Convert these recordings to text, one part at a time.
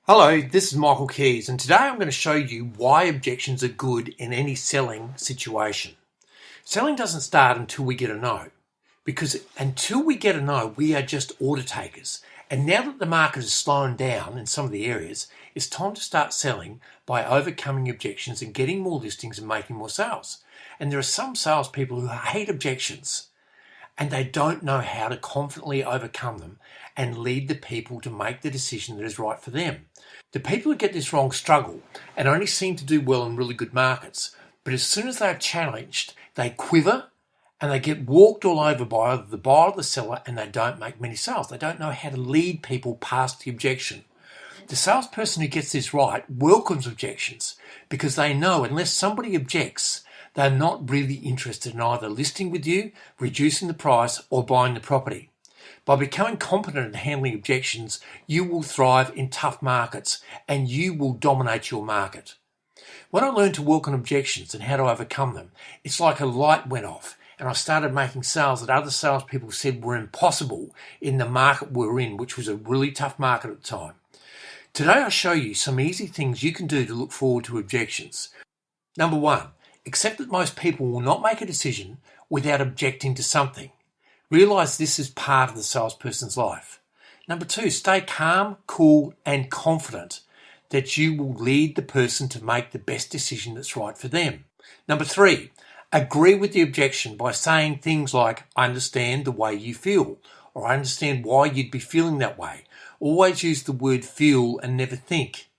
Hello, this is Michael Kies, and today I'm going to show you why objections are good in any selling situation. Selling doesn't start until we get a no, because until we get a no, we are just order takers. And now that the market is slowing down in some of the areas, it's time to start selling by overcoming objections and getting more listings and making more sales. And there are some salespeople who hate objections, and they don't know how to confidently overcome them and lead the people to make the decision that is right for them. The people who get this wrong struggle and only seem to do well in really good markets, but as soon as they're challenged, they quiver and they get walked all over by either the buyer or the seller, and they don't make many sales. They don't know how to lead people past the objection. The salesperson who gets this right welcomes objections because they know unless somebody objects, they're not really interested in either listing with you, reducing the price, or buying the property. By becoming competent at handling objections, you will thrive in tough markets and you will dominate your market. When I learned to work on objections and how to overcome them, it's like a light went off and I started making sales that other salespeople said were impossible in the market we're in, which was a really tough market at the time. Today I'll show you some easy things you can do to look forward to objections. Number one, accept that most people will not make a decision without objecting to something. Realize this is part of the salesperson's life. Number two, stay calm, cool, and confident that you will lead the person to make the best decision that's right for them. Number three, agree with the objection by saying things like, I understand the way you feel, or I understand why you'd be feeling that way. Always use the word feel and never think.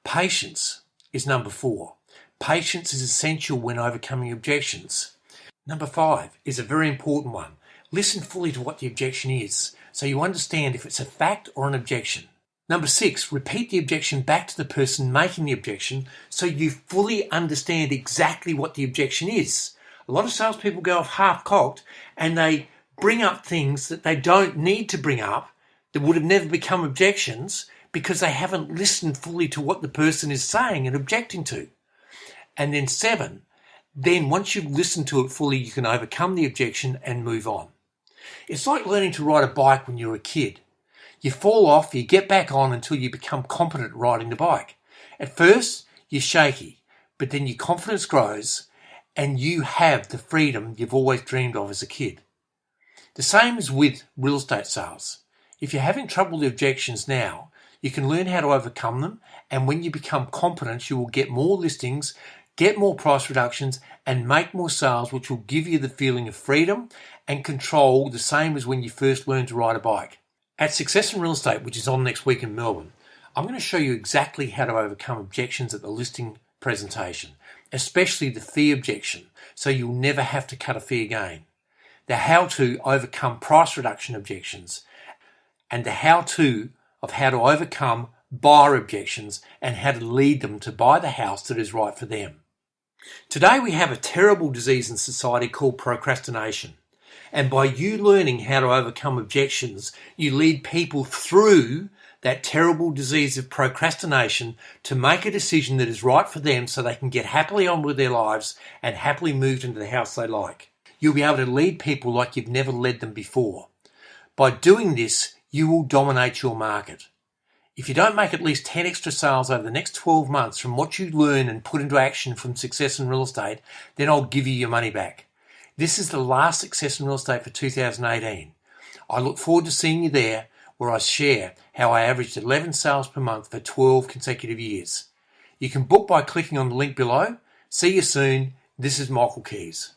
Patience is number four. Patience is essential when overcoming objections. Number five is a very important one. Listen fully to what the objection is, so you understand if it's a fact or an objection. Number six, repeat the objection back to the person making the objection so you fully understand exactly what the objection is. A lot of salespeople go off half-cocked and they bring up things that they don't need to bring up that would have never become objections because they haven't listened fully to what the person is saying and objecting to. And then seven, then once you've listened to it fully, you can overcome the objection and move on. It's like learning to ride a bike when you're a kid. You fall off, you get back on until you become competent at riding the bike. At first, you're shaky, but then your confidence grows and you have the freedom you've always dreamed of as a kid. The same is with real estate sales. If you're having trouble with objections now, you can learn how to overcome them, and when you become competent, you will get more listings, get more price reductions, and make more sales, which will give you the feeling of freedom and control, the same as when you first learned to ride a bike. At Success in Real Estate, which is on next week in Melbourne, I'm going to show you exactly how to overcome objections at the listing presentation, especially the fee objection, so you'll never have to cut a fee again. The how to overcome price reduction objections, and the how-to of how to overcome buyer objections and how to lead them to buy the house that is right for them. Today we have a terrible disease in society called procrastination. And by you learning how to overcome objections, you lead people through that terrible disease of procrastination to make a decision that is right for them so they can get happily on with their lives and happily move into the house they like. You'll be able to lead people like you've never led them before. By doing this, you will dominate your market. If you don't make at least 10 extra sales over the next 12 months from what you learn and put into action from Success in Real Estate, then I'll give you your money back. This is the last Success in Real Estate for 2018. I look forward to seeing you there, where I share how I averaged 11 sales per month for 12 consecutive years. You can book by clicking on the link below. See you soon. This is Michael Kies.